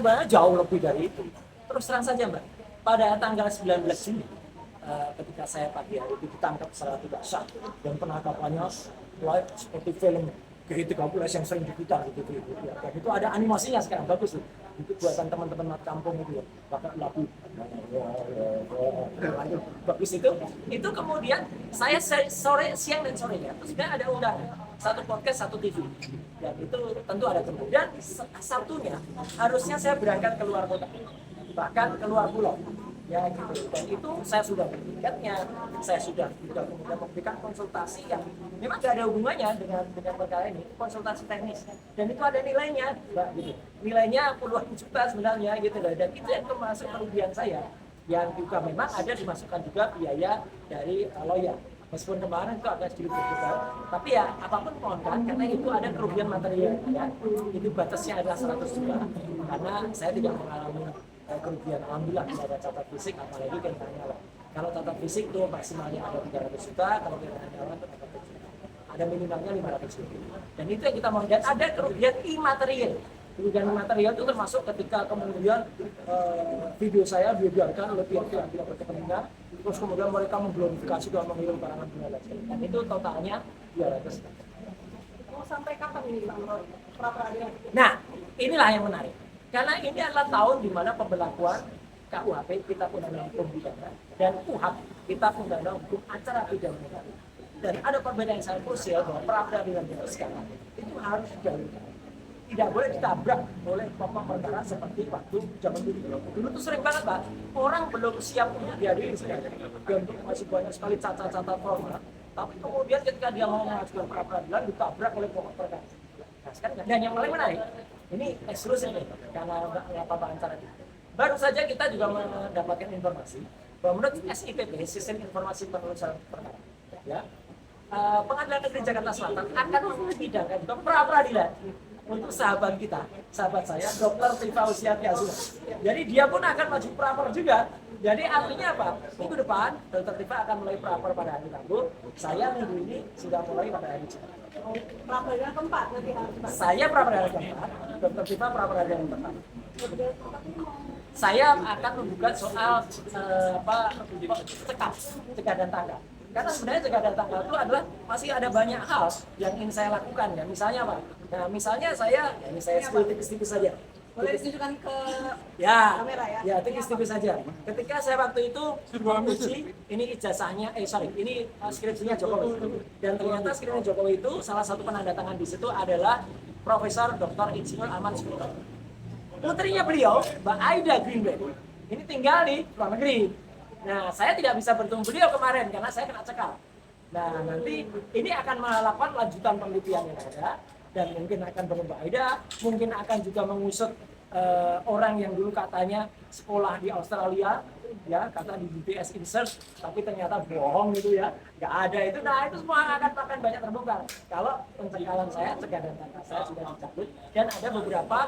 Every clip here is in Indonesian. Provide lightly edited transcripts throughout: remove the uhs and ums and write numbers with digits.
sebenarnya jauh lebih dari itu. Terus terang saja Mbak, pada tanggal 19 Juni ketika saya pagi hari itu ditangkap secara tidak sah dan penangkapannya seperti film G30 yang sering diputar gitu ya. Dan itu ada animasinya sekarang bagus tuh. Itu buatan teman-teman mat kampung itu ya, pakai lagu bagus itu kemudian saya sore siang dan sore ya terus sebenarnya ada undangan satu podcast satu TV dan itu tentu ada temu dan Sabtunya harusnya saya berangkat keluar kota bahkan keluar pulau ya gitu dan itu saya sudah beli tiketnya saya sudah juga kemudian memberikan konsultasi yang memang tidak ada hubungannya dengan perkara ini konsultasi teknis dan itu ada nilainya Mbak gitu nilainya puluhan juta sebenarnya gitu loh dan itu yang termasuk kerugian saya yang juga memang ada dimasukkan juga biaya dari lawyer meskipun kemarin itu agak sedikit berbeda tapi ya apapun mohon kan karena itu ada kerugian material ya itu batasnya adalah 100 juta karena saya tidak mengalami kerugian alhamdulillah tidak ada catat fisik apalagi kaitannya lah kalau catat fisik tuh maksimalnya ada 300 juta kalau kaitannya jalan itu 300 juta ada minimalnya 500 juta dan itu yang kita mau dan ada kerugian imaterial kerugian material itu termasuk ketika kemudian video saya dibiarkan oleh pihak-pihak tidak berkepentingan terus kemudian mereka mengglorifikasi dan menghilang barangan bunga dan itu totalnya 200 juta. Mau sampai kapan ini Pak pra-peradilan? Nah inilah yang menarik karena ini adalah tahun di mana pemberlakuan KUHP kita undang-undang hukum pidana dan KUHAP kita undang-undang hukum acara pidana negara dan ada perbedaan yang sangat krusial bahwa pra-peradilan kita sekarang itu harus dijalankan tidak boleh ditabrak oleh pokok perkara seperti waktu zaman dulu tuh sering banget Pak orang belum siap untuk dihadiri sekarang dan masih banyak sekali cacat-cacat formal tapi kemudian ketika dia mau mengajukan pra-peradilan ditabrak oleh pokok perkara nah sekarang dan yang paling menarik ini eksklusif nih karena nggak apa-apa antara kita baru saja kita juga mendapatkan informasi bahwa menurut SIPP Sistem Informasi Penelusuran Perkara ya Pengadilan Negeri Jakarta Selatan akan memidangkan ke pra-peradilan untuk sahabat kita, sahabat saya, Dr. Tifa Usiati Azura. Jadi dia pun akan maju praper juga. Jadi artinya apa? Minggu depan, Dr. Tifa akan mulai praper pada hari Rabu. Saya minggu ini sudah mulai pada hari Jumat. Pra-peradilan keempat nanti harus. Saya pra-peradilan keempat, Dr. Tifa pra-peradilan yang pertama. Saya akan membuka soal cegah dan tanggal. Karena sebenarnya cegah dan tanggal itu adalah masih ada banyak hal yang ingin saya lakukan ya. Misalnya apa? Nah, misalnya saya spill tipis-tipis saja. Boleh ditunjukkan ke ya, kamera ya? Ya, tipis-tipis saja. Ketika saya waktu itu menguji, ini ijazahnya, ini skripsinya Jokowi. Dan ternyata skripsinya Jokowi itu salah satu penandatangan di situ adalah Profesor Dr. Insinyur Aman Subroto. Putrinya beliau, Mbak Aida Greenberg, ini tinggal di luar negeri. Nah, saya tidak bisa bertemu beliau kemarin karena saya kena cekal. Nah, nanti ini akan melakukan lanjutan penelitian yang ada dan mungkin akan berubah Aida, mungkin akan juga mengusut orang yang dulu katanya sekolah di Australia, ya kata di BTS Insert, tapi ternyata bohong gitu ya, nggak ada itu. Nah itu semua akan banyak terbongkar. Kalau pencekalan saya, cegah dan tanggal saya sudah dicabut dan ada beberapa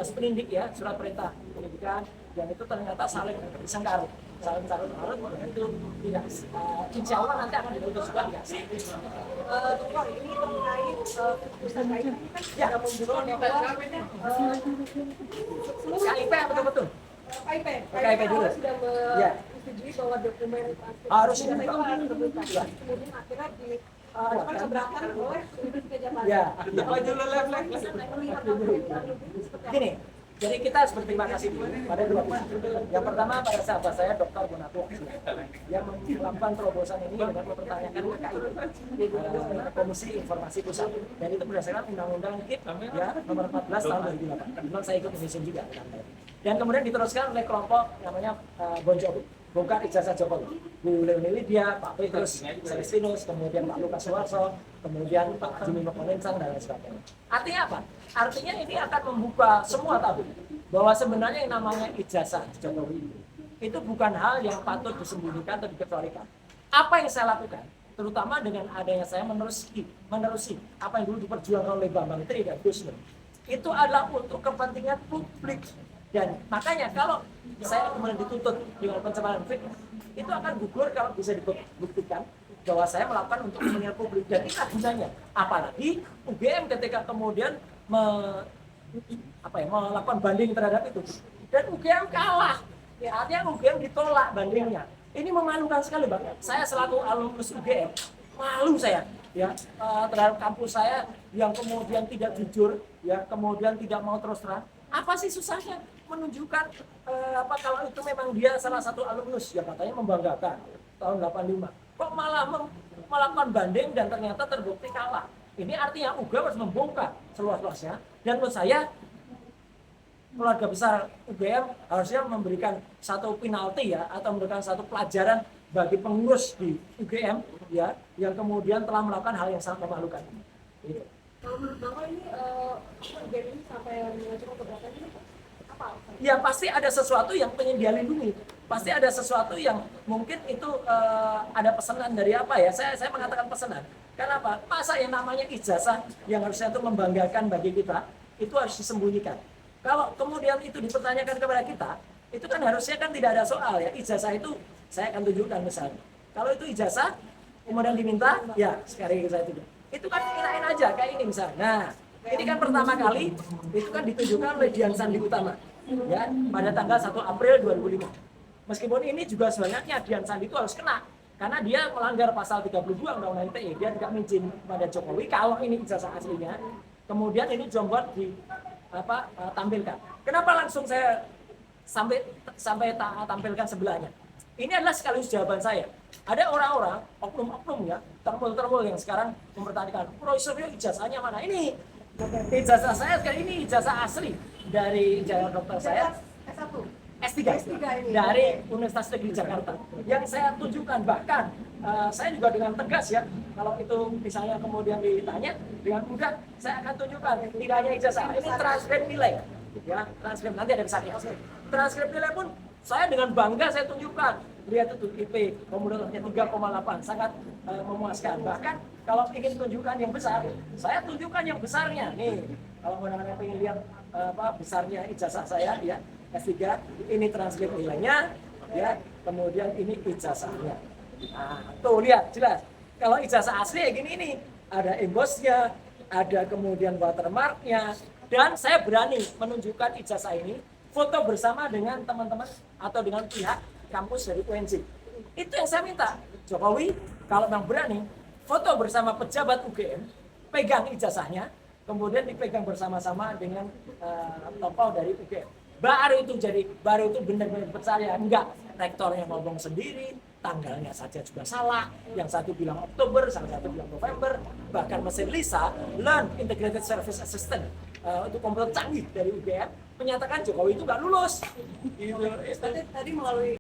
sprindik ya surat perintah pendidikan yang itu ternyata saling sengkarut itu tidak insya Allah nanti akan diputus juga nggak sih? Dokter, ini terkait keputusan KIP ini kan Ya. sudah membuka bahwa KIP betul-betul. KIP dulu. sudah Ya. menyetujui bahwa dokumen Harus itu dibuka. harus terbuka. Kemudian akhirnya keberatan oleh Universitas Jakarta. Ya. Melihat Gini, jadi kita harus berterima kasih dulu pada dua pihak. Yang pertama pada sahabat saya Dr. Gunatu yang melakukan terobosan ini dengan mempertanyakan KIP Komisi Informasi Pusat dan itu berdasarkan Undang-Undang KIP ya nomor 14 tahun 2008. Memang saya ikut menyusun juga. Dan kemudian diteruskan oleh kelompok namanya Bonjobi. Bongkar ijazah Jokowi, Bu Leoni Lydia, Pak Petrus Celestinus, kemudian Pak Lukas Suwarso, kemudian Pak Jimmy Mokoninsang dan lain sebagainya. Artinya apa? Artinya ini akan membuka semua tabu bahwa sebenarnya yang namanya ijazah Jokowi itu bukan hal yang patut disembunyikan atau dikecualikan. Apa yang saya lakukan, terutama dengan adanya saya menerusi apa yang dulu diperjuangkan oleh Bambang Tri dan Gus Dur, itu adalah untuk kepentingan publik. Dan makanya kalau saya kemudian dituntut dengan pencemaran fitnah, itu akan gugur kalau bisa dibuktikan bahwa saya melakukan untuk kepentingan publik dan inilah gunanya. Apalagi UGM ketika kemudian melakukan banding terhadap itu, dan UGM kalah. Ya, artinya UGM ditolak bandingnya. Ini memalukan sekali, Bang. Saya selaku alumnus UGM, malu saya ya terhadap kampus saya yang kemudian tidak jujur, ya kemudian tidak mau terus terang. Apa sih susahnya menunjukkan kalau itu memang dia salah satu alumnus yang katanya membanggakan tahun 85, kok malah melakukan banding dan ternyata terbukti kalah. Ini artinya UGM harus membongkar seluas-luasnya, dan menurut saya keluarga besar UGM harusnya memberikan satu penalti ya, atau memberikan satu pelajaran bagi pengurus di UGM ya, yang kemudian telah melakukan hal yang sangat memalukan. Gitu. Kalau menurut Bapak ini UGM ini sampai mengajukan keberatan ini apa? Ya pasti ada sesuatu yang pengen dia lindungi, pasti ada sesuatu yang mungkin itu ada pesanan dari apa ya, saya mengatakan pesanan. Kenapa? Masa yang namanya ijazah yang harusnya itu membanggakan bagi kita, itu harus disembunyikan. Kalau kemudian itu dipertanyakan kepada kita, itu kan harusnya kan tidak ada soal ya. Ijazah itu saya akan tunjukkan misalnya. Kalau itu ijazah, kemudian diminta, ya sekali saya tunjuk. Itu kan enak-enak aja kayak ini misalnya. Nah, ini kan pertama kali itu kan ditunjukkan oleh Dian Sandi Utama, ya pada tanggal 1 April 2005. Meskipun ini juga sebenarnya Dian Sandi itu harus kena, karena dia melanggar pasal 32 Undang-Undang ITE, dia tidak izin kepada Jokowi kalau ini ijazah aslinya. Kemudian ini Jombor tampilkan. Kenapa langsung saya sampai tampilkan sebelahnya? Ini adalah sekaligus jawaban saya. Ada orang-orang, oknum-oknum ya, termul-termul yang sekarang mempertanyakan, Profesor ijazahnya mana? Ini ijazah saya sekarang, ini ijazah asli dari ijazah dokter saya. S1. S3 ini. dari Universitas Negeri Jakarta yang saya tunjukkan, bahkan saya juga dengan tegas ya, kalau itu misalnya kemudian ditanya dengan mudah saya akan tunjukkan, tidak hanya ijazah, ini transkrip nilai ya, transkrip nanti ada besarnya, transkrip nilai pun saya dengan bangga saya tunjukkan, lihat itu IP komodalnya 3,8, sangat memuaskan. Bahkan kalau ingin tunjukkan yang besar, saya tunjukkan yang besarnya nih, kalau mana-mana ingin lihat besarnya ijazah saya ya, S3, ini transkrip nilainya, ya, kemudian ini ijazahnya. Nah, tuh lihat jelas. Kalau ijazah asli ya gini ini, ada embossnya, ada kemudian watermarknya, dan saya berani menunjukkan ijazah ini, foto bersama dengan teman-teman atau dengan pihak kampus dari UNJ. Itu yang saya minta. Jokowi, kalau memang berani, foto bersama pejabat UGM, pegang ijazahnya, kemudian dipegang bersama-sama dengan tokoh dari UGM. Baru itu benar-benar percaya. Enggak, rektornya ngomong sendiri, tanggalnya saja juga salah, yang satu bilang Oktober, yang satu bilang November, bahkan mesin Lisa, Learn Integrated Service Assistant untuk komputer canggih dari UGM menyatakan Jokowi itu nggak lulus. Tadi melalui